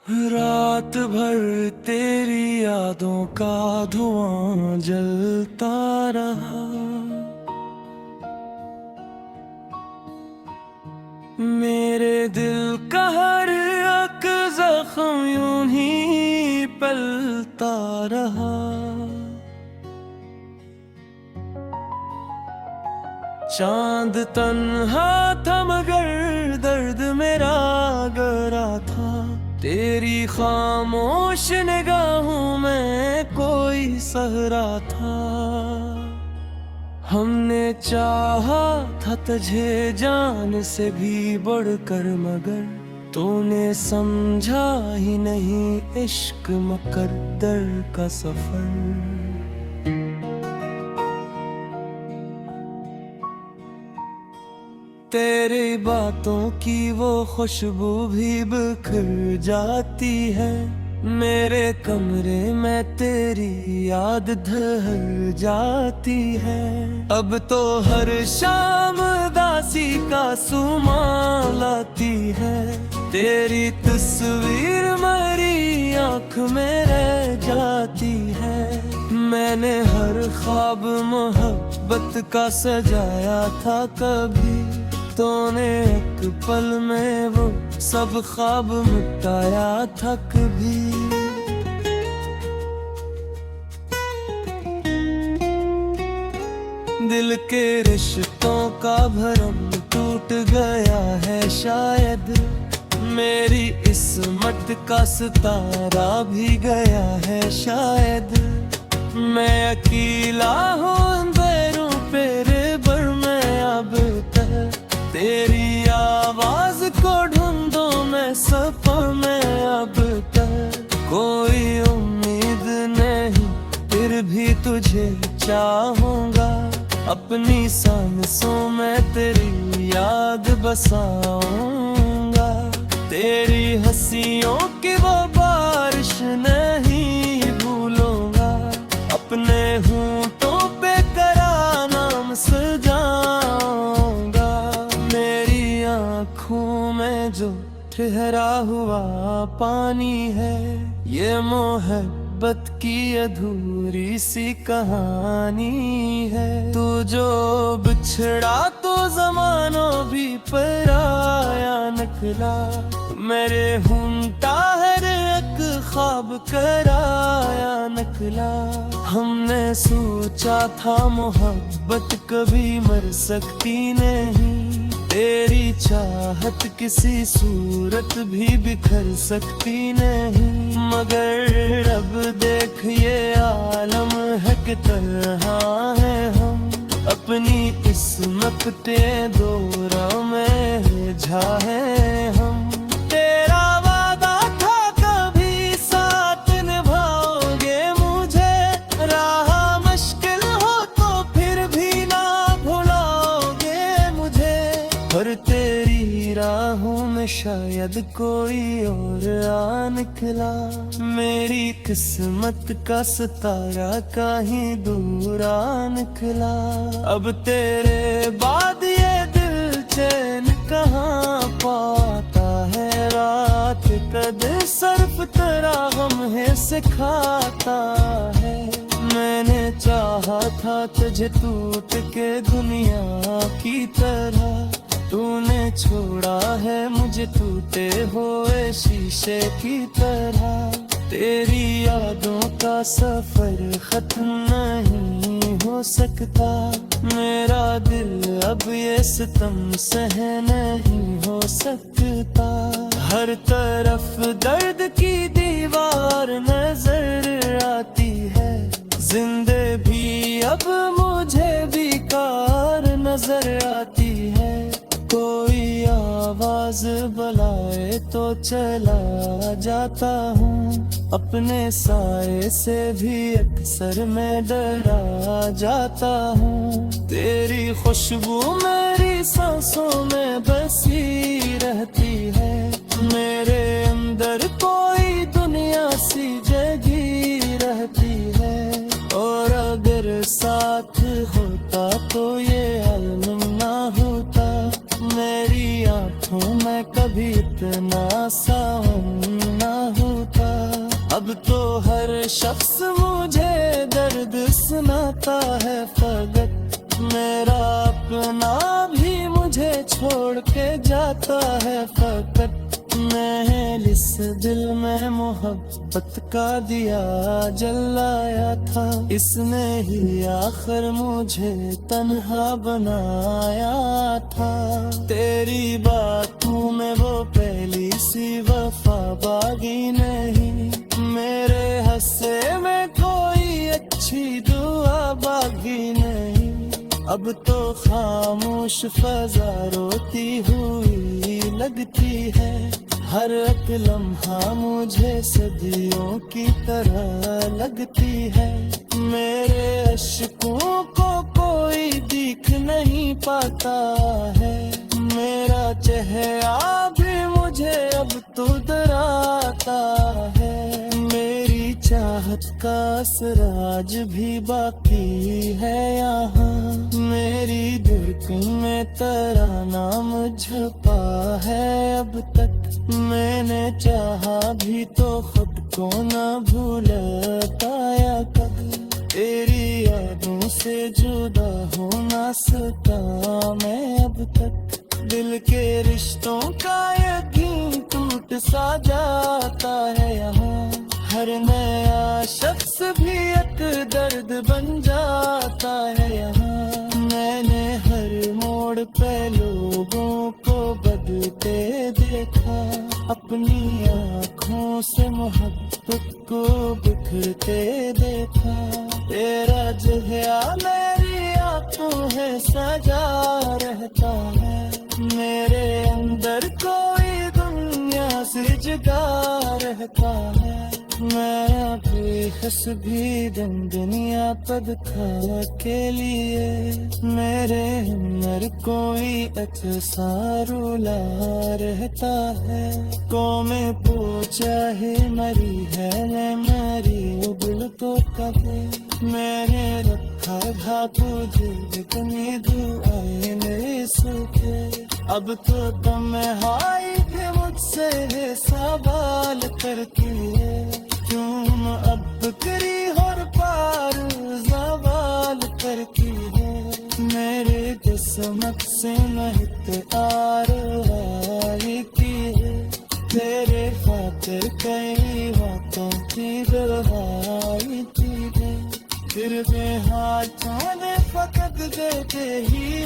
रात भर तेरी यादों का धुआं जलता रहा। मेरे दिल का हर एक जख्म यूं ही पलता रहा। चांद तन्हा था मगर दर्द मेरा गहरा था। तेरी खामोश निगाहों में कोई सहरा था। हमने चाहा था तुझे जान से भी बढ़कर, मगर तूने समझा ही नहीं इश्क मुकद्दर का सफर। तेरी बातों की वो खुशबू भी बिखर जाती है। मेरे कमरे में तेरी याद ढल जाती है। अब तो हर शाम दासी का सुमा लाती है। तेरी तस्वीर मेरी आँख में रह जाती है। मैंने हर ख्वाब मोहब्बत का सजाया था कभी, तूने एक पल में वो सब ख्वाब मिटाया था कभी। दिल के रिश्तों का भरम टूट गया है शायद। मेरी किस्मत का सितारा भी गया है शायद। मैं अकेला हूँ अंधेरों पे रेबर में अब तक। तेरी आवाज को ढूंढो मैं सफर में अब तक। कोई उम्मीद नहीं फिर भी तुझे चाहूंगा। अपनी सांसों में तेरी याद बसाऊंगा। तेरी हंसियों की वो बारिश नहीं भूलूंगा। अपने होंठों पे तेरा नाम सजाऊंगा। मेरी आँखों में जो ठहरा हुआ पानी है, ये मोहब्बत की अधूरी सी कहानी है। तू जो बिछड़ा तो ज़मानों भी पराया निकला। मेरे होंठा हर एक ख्वाब कराया निकला। हमने सोचा था मोहब्बत कभी मर सकती नहीं। तेरी चाहत किसी सूरत भी बिखर सकती नहीं। मगर अब देख ये आलम है कि तन्हा है हम। अपनी किस्मत ते दौरा में जा है हम। तेरा वादा था कभी साथ निभाओगे मुझे। राह मुश्किल हो तो फिर भी ना भुलाओगे मुझे। पर तेरी राहों में शायद कोई और आ निकला। मेरी किस्मत का सितारा कहीं दूर आ निकला। अब तेरे बाद ये दिल चैन कहाँ पाता है। रात कद सर्फ तेरा गम है सिखाता है। मैंने चाहा था तुझे टूट के दुनिया की तरह। तूने छोड़ा है मुझे टूटे हुए शीशे की तरह। तेरी यादों का सफर खत्म नहीं हो सकता। मेरा दिल अब ये सितम सह नहीं हो सकता। हर तरफ दर्द की दीवार नजर आती है। जिंदे भी अब मुझे बेकार नजर आती है। कोई आवाज बुलाए तो चला जाता हूँ। अपने साए से भी अक्सर मैं डरा जाता हूँ। तेरी खुशबू मेरी सांसों में बसी रहती है। मेरे अंदर कोई दुनिया सी जगी रहती है। और अगर साथ होता तो ये आलम ना होता। मेरी आँखों में कभी इतना सावन ना अब तो हर शख्स मुझे दर्द सुनाता है, फकत मेरा अपना भी मुझे छोड़ के जाता है। फकत महल इस दिल में मोहब्बत का दिया जलाया था, इसने ही आखिर मुझे तन्हा बनाया था। तेरी बातों में वो पहली सी वफा बागी नहीं, मेरे हंसे में कोई अच्छी दुआ बागी नहीं। अब तो खामोश फजा रोती हुई लगती है, हर एक लम्हा मुझे सदियों की तरह लगती है। मेरे अश्कों को कोई दिख नहीं पाता है, मेरा चेहरा भी मुझे अब तो डराता है। मेरी चाहत का असर आज भी बाकी है यहाँ, मेरी धड़कन में तेरा नाम छपा है अब तक। मैंने चाहा भी तो खुद को न भूल पाया कब, तेरी यादों से जुदा हो ना सका मैं अब तक। दिल के रिश्तों का यकीन टूट सा जाता है यहाँ, हर नया शख्स भी एक दर्द बन जाता है यहाँ। मैंने हर मोड़ पे लोगों को बदलते देखा, अपनी आँखों से मोहब्बत को बिखरते देखा। तेरा चेहरा मेरी आँखों है सजा रहता है, मेरे अंदर कोई दुनिया से जुदा रहता है। मैं बेखस भी दुनिया पद खा के लिए, मेरे अंदर कोई अच्छा रुला रहता है। कौमें पूछा है मरी है मैं मरी उबल तो कभी, मैंने रखा था तुझे इतनी दुआएं मेरे सूखे। अब तो तुम हाई थे मुझसे सवाल करती है, तुम अब करी और पार सवाल करती है। मेरे किस्मत से महत आई की है, तेरे खातिर कई बातों की गवाही थी, फिर भी हाथों ने फकत देते ही